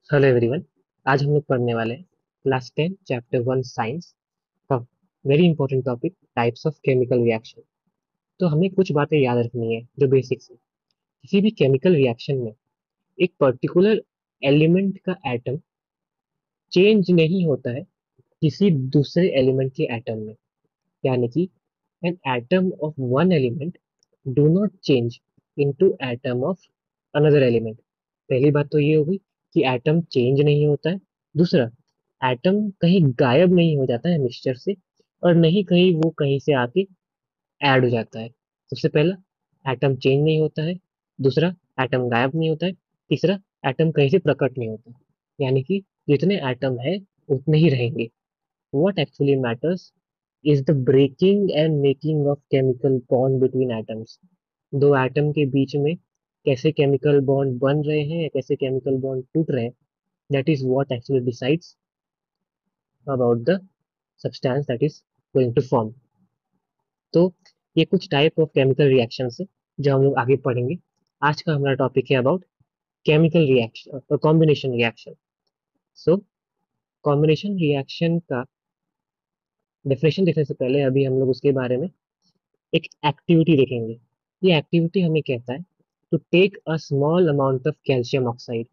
Hello everyone. आज हम लोग पढ़ने वाले हैं क्लास 10 चैप्टर 1 साइंस का very important topic types of chemical reaction. तो हमें कुछ बातें याद रखनी है जो बेसिक्स है। किसी भी केमिकल रिएक्शन में एक पर्टिकुलर एलिमेंट का एटम चेंज नहीं होता है किसी दूसरे एलिमेंट के एटम में, यानी कि an atom of one element do not change into atom of another element. पहली बात तो ये होगी कि एटम चेंज नहीं होता है। दूसरा, एटम कहीं गायब नहीं हो जाता है मिक्सचर से, और नहीं कहीं वो कहीं से आके ऐड हो जाता है। सबसे पहला, एटम चेंज नहीं होता है। दूसरा, एटम गायब नहीं होता है। तीसरा, एटम कहीं से प्रकट नहीं होता, यानी कि जितने एटम है उतने ही रहेंगे। What actually matters is the breaking and making of chemical bond between atoms। दो एटम के बीच में कैसे केमिकल बॉन्ड बन रहे हैं या कैसे केमिकल बॉन्ड टूट रहे हैं, that is what actually decides about the substance that is going to form। तो ये कुछ टाइप ऑफ केमिकल रिएक्शन है जो हम लोग आगे पढ़ेंगे। आज का हमारा टॉपिक है about chemical reaction, combination reaction. So combination reaction का डेफिनेशन देखने से पहले अभी हम लोग उसके बारे में एक एक्टिविटी देखेंगे। ये एक्टिविटी हमें कहता है to take a small amount of calcium oxide.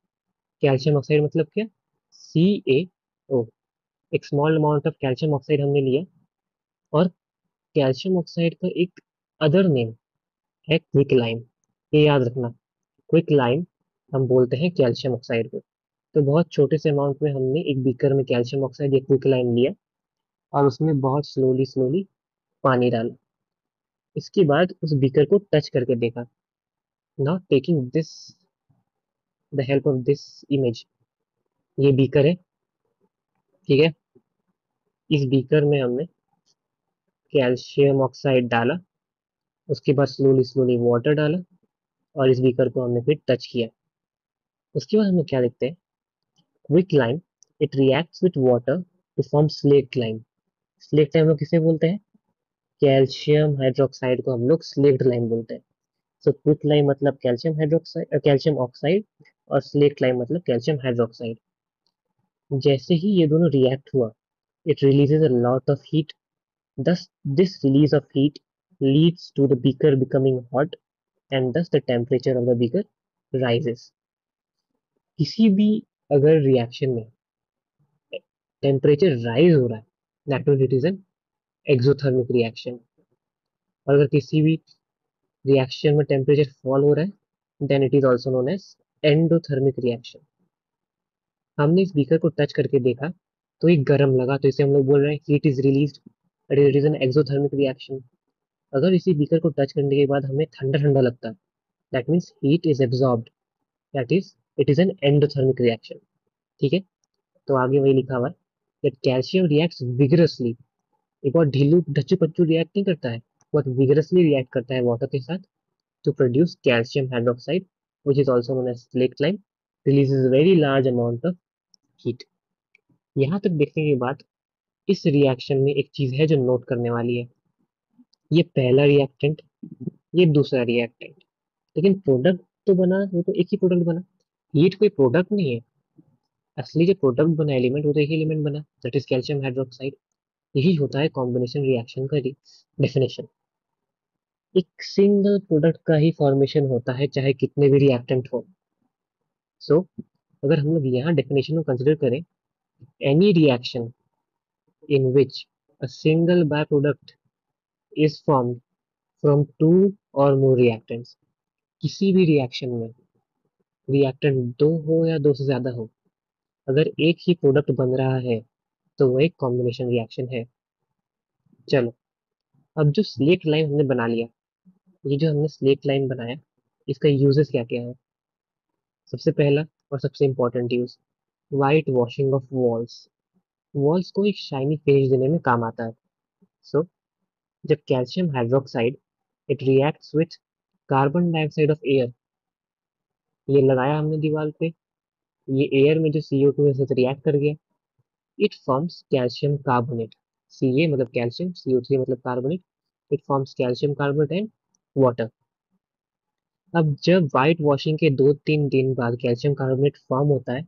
Calcium oxide मतलब क्या? CaO। एक small amount of calcium oxide हमने लिया, और कैल्शियम ऑक्साइड का एक अदर नेम है क्विक लाइम। ये याद रखना, क्विक लाइम हम बोलते हैं कैल्शियम ऑक्साइड को। तो बहुत छोटे से अमाउंट में हमने एक बीकर में कैल्शियम ऑक्साइड या क्विक लाइम लिया, और उसमें बहुत स्लोली स्लोली पानी डाला। इसके बाद उस बीकर को टच करके देखा। Now taking this the help of this image, ये बीकर है, ठीक है। इस बीकर में हमने कैल्शियम ऑक्साइड डाला, उसके बाद स्लोली स्लोली वाटर डाला, और इस बीकर को हमने फिर टच किया। उसके बाद हम लोग क्या देखते हैं? Quick lime, it reacts with water to form slaked lime. Slaked lime लोग किसे बोलते हैं? कैल्शियम हाइड्रोक्साइड को हम लोग स्लेक्ट लाइम बोलते हैं। सो क्विक लाइम मतलब कैल्शियम हाइड्रोक्साइड, कैल्शियम ऑक्साइड, और स्लेक्ट लाइम मतलब कैल्शियम हाइड्रोक्साइड। जैसे ही ये दोनों रिएक्ट हुआ, it releases a lot of heat. Thus, this release of heat leads to the beaker becoming hot, and thus the temperature of the beaker rises। किसी भी अगर reaction में temperature rise हो रहा है, that means it is an exothermic reaction. और अगर किसी भी रिएक्शन में टेम्परेचर फॉल हो रहा है, then it is also known as endothermic reaction. हमने इस बीकर को टच करके देखा, तो ये गर्म लगा, तो इसे हम लोग बोल रहे हैं heat is release, it is an exothermic reaction. अगर इसी बीकर को टच करने के बाद हमें ठंडा ठंडा लगता है, that means heat is absorbed, that is it is an endothermic reaction. ठीक है। तो आगे वही लिखा हुआ है दैट कैल्शियम रिएक्ट्स विगरसली। एक बहुत ढीलू ढच्चू पच्चू रिएक्ट नहीं करता है, बहुत विगरसली रिएक्ट करता है वाटर के साथ to produce calcium hydroxide, which is also known as slaked lime, releases very large amount of heat। यहाँ तक देखने के बाद इस रिएक्शन में एक चीज है जो नोट करने वाली है। ये पहला रिएक्टेंट, ये दूसरा रिएक्टेंट, लेकिन प्रोडक्ट तो बना, वो तो एक ही प्रोडक्ट बना। हीट कोई प्रोडक्ट नहीं है। असली जो प्रोडक्ट बना एलिमेंट, वो तो एक ही एलिमेंट बना, दैट इज कैल्शियम हाइड्रोक्साइड। यही होता है कॉम्बिनेशन रिएक्शन का डेफिनेशन। एक सिंगल प्रोडक्ट का ही फॉर्मेशन होता है चाहे कितने भी रिएक्टेंट हो। सो अगर हम लोग यहाँ डेफिनेशन को कंसिडर करें, any reaction in which a single by product is formed from two or more reactants. किसी भी रिएक्शन में रिएक्टेंट दो हो या दो से ज्यादा हो, अगर एक ही प्रोडक्ट बन रहा है तो वो एक कॉम्बिनेशन रिएक्शन है। चलो, अब जो स्लेट लाइन हमने बना लिया, ये जो हमने स्लेट लाइन बनाया, इसका यूजेस क्या क्या है? सबसे पहला और सबसे important use, white washing of walls. Walls को एक शाइनी फिनिश देने में काम आता है। सो जब calcium hydroxide it reacts with carbon dioxide of air, ये लगाया हमने दीवार पे, ये एयर में जो CO2 है साथ रिएक्ट कर गया, it forms calcium carbonate. Ca मतलब कैल्शियम, CO3 मतलब carbonate, it forms calcium carbonate and water. अब जब व्हाइट वॉशिंग के 2-3 दिन बाद कैल्शियम कार्बोनेट फॉर्म होता है,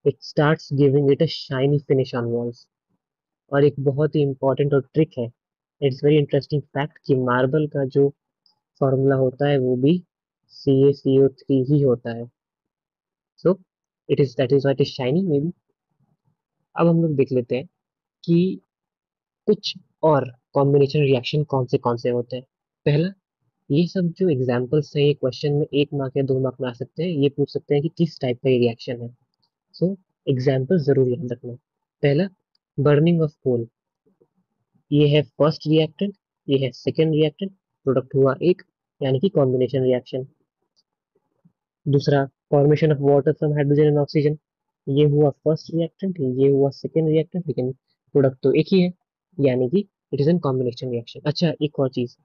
it starts giving it a shiny finish on walls. और एक बहुत ही इंपॉर्टेंट और ट्रिक है, इट्स वेरी इंटरेस्टिंग फैक्ट कि मार्बल का जो फॉर्मूला होता है वो भी CaCO3 ही होता है। So it is that is why it is shiny may be. अब हम लोग देख लेते हैं कि कुछ और कॉम्बिनेशन रिएक्शन कौन से होते हैं। पहला, ये सब जो एग्जांपल्स हैं ये क्वेश्चन में 1 मार्क या 2 मार्क में आ सकते हैं, ये पूछ सकते हैं कि किस टाइप का ये रिएक्शन है। सो एग्जाम्पल जरूर याद रखना। पहला, बर्निंग ऑफ कोल, ये है फर्स्ट रिएक्टेंट, ये है सेकेंड रिएक्टेंट, प्रोडक्ट हुआ एक, यानी कि कॉम्बिनेशन रिएक्शन। दूसरा, formation of water from hydrogen and oxygen, ये हुआ फर्स्ट रिएक्टेंट, ये हुआ सेकेंड रिएक्टेंट, लेकिन प्रोडक्ट तो एक ही है, यानी कि it is an combination reaction. अच्छा, एक और चीज,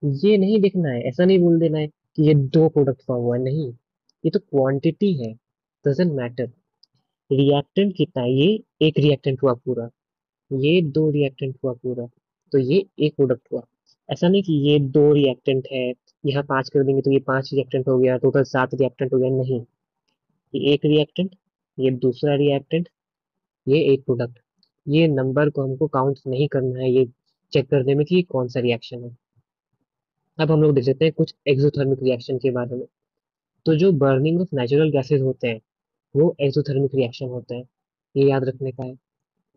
ये नहीं देखना है, ऐसा नहीं बोल देना है कि ये दो प्रोडक्ट फॉर्म हुआ है, नहीं, ये तो क्वांटिटी है, डजेंट मैटर। रिएक्टेंट कितना है, ये एक रिएक्टेंट हुआ पूरा, ये दो रिएक्टेंट हुआ पूरा, तो ये एक प्रोडक्ट हुआ। ऐसा नहीं कि ये दो रिएक्टेंट है, यहाँ 5 कर देंगे तो ये 5 रिएक्टेंट हो गया, टोटल 7 रिएक्टेंट हो गया, नहीं, ये एक रिएक्टेंट, ये दूसरा रिएक्टेंट, ये एक प्रोडक्ट। ये नंबर को हमको काउंट नहीं करना है, ये चेक करने में कि ये कौन सा रिएक्शन है। अब हम लोग देख लेते हैं कुछ एक्सोथर्मिक रिएक्शन के बारे में। तो जो बर्निंग ऑफ नेचुरल गैसेज होते हैं वो एक्सोथर्मिक रिएक्शन होते हैं, ये याद रखने का है।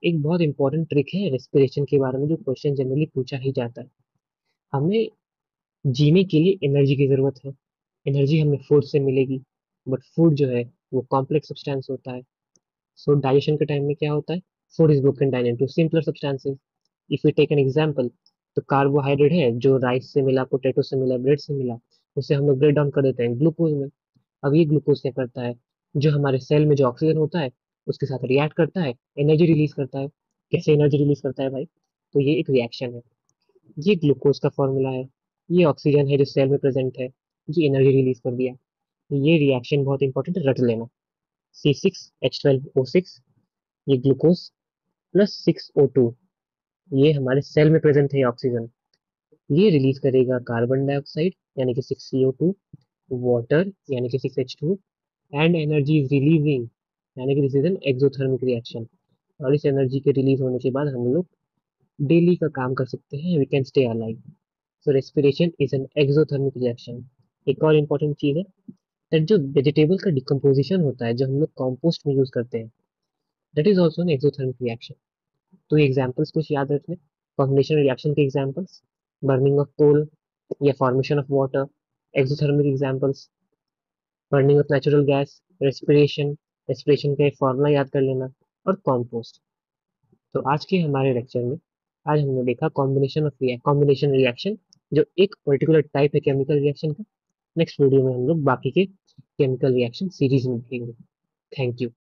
एक बहुत इंपॉर्टेंट ट्रिक है रेस्पिरेशन के बारे में जो क्वेश्चन जनरली पूछा ही जाता है। हमें जीने के लिए एनर्जी की जरूरत है, एनर्जी हमें फूड से मिलेगी, बट फूड जो है वो कॉम्प्लेक्स सब्सटेंस होता है। सो डाइजेशन के टाइम में क्या होता है, food is broken down into simpler substances. If you take an example, तो कार्बोहाइड्रेट है जो राइस से मिला, पोटैटो से मिला, ब्रेड से मिला, उसे हम लोग ब्रेक डाउन कर देते हैं ग्लूकोज में। अब ये ग्लूकोज क्या करता है, जो हमारे सेल में जो ऑक्सीजन होता है उसके साथ रिएक्ट करता है, एनर्जी रिलीज करता है। कैसे एनर्जी रिलीज करता है भाई, तो ये एक रिएक्शन है, ये ग्लूकोज का फॉर्मूला है, ये ऑक्सीजन है जो सेल में प्रेजेंट है, ये एनर्जी रिलीज कर दिया। ये रिएक्शन बहुत इंपॉर्टेंट है, रट लेना। C6H12O6, ये ग्लूकोज प्लस 6O2, ये हमारे सेल में प्रेजेंट है ऑक्सीजन, ये रिलीज करेगा कार्बन डाइऑक्साइड यानी कि 6CO2, वाटर यानी कि 6H2, and energy is releasing, यानी कि this is an exothermic reaction. और इस एनर्जी के रिलीज होने के बाद हम लोग डेली का काम कर सकते हैं, we can stay alive. So respiration is an exothermic reaction. एक और इम्पोर्टेंट चीज है दैट जो वेजिटेबल का डिकम्पोजिशन होता है जो हम लोग कॉम्पोस्ट में यूज करते हैं, that is also an exothermic reaction. तो एग्जाम्पल्स कुछ याद रखने, कॉम्बिनेशन रिएक्शन के एग्जाम्पल्स, बर्निंग ऑफ कोल या formation of water, exothermic examples, burning of natural gas, respiration, respiration का फॉर्मूला याद कर लेना, और कॉम्पोस्ट। तो आज के हमारे लेक्चर में आज हमने देखा कॉम्बिनेशन रिएक्शन, जो एक पर्टिकुलर टाइप है केमिकल रिएक्शन का। नेक्स्ट वीडियो में हम लोग बाकी के केमिकल रिएक्शन सीरीज में देखेंगे। Thank you.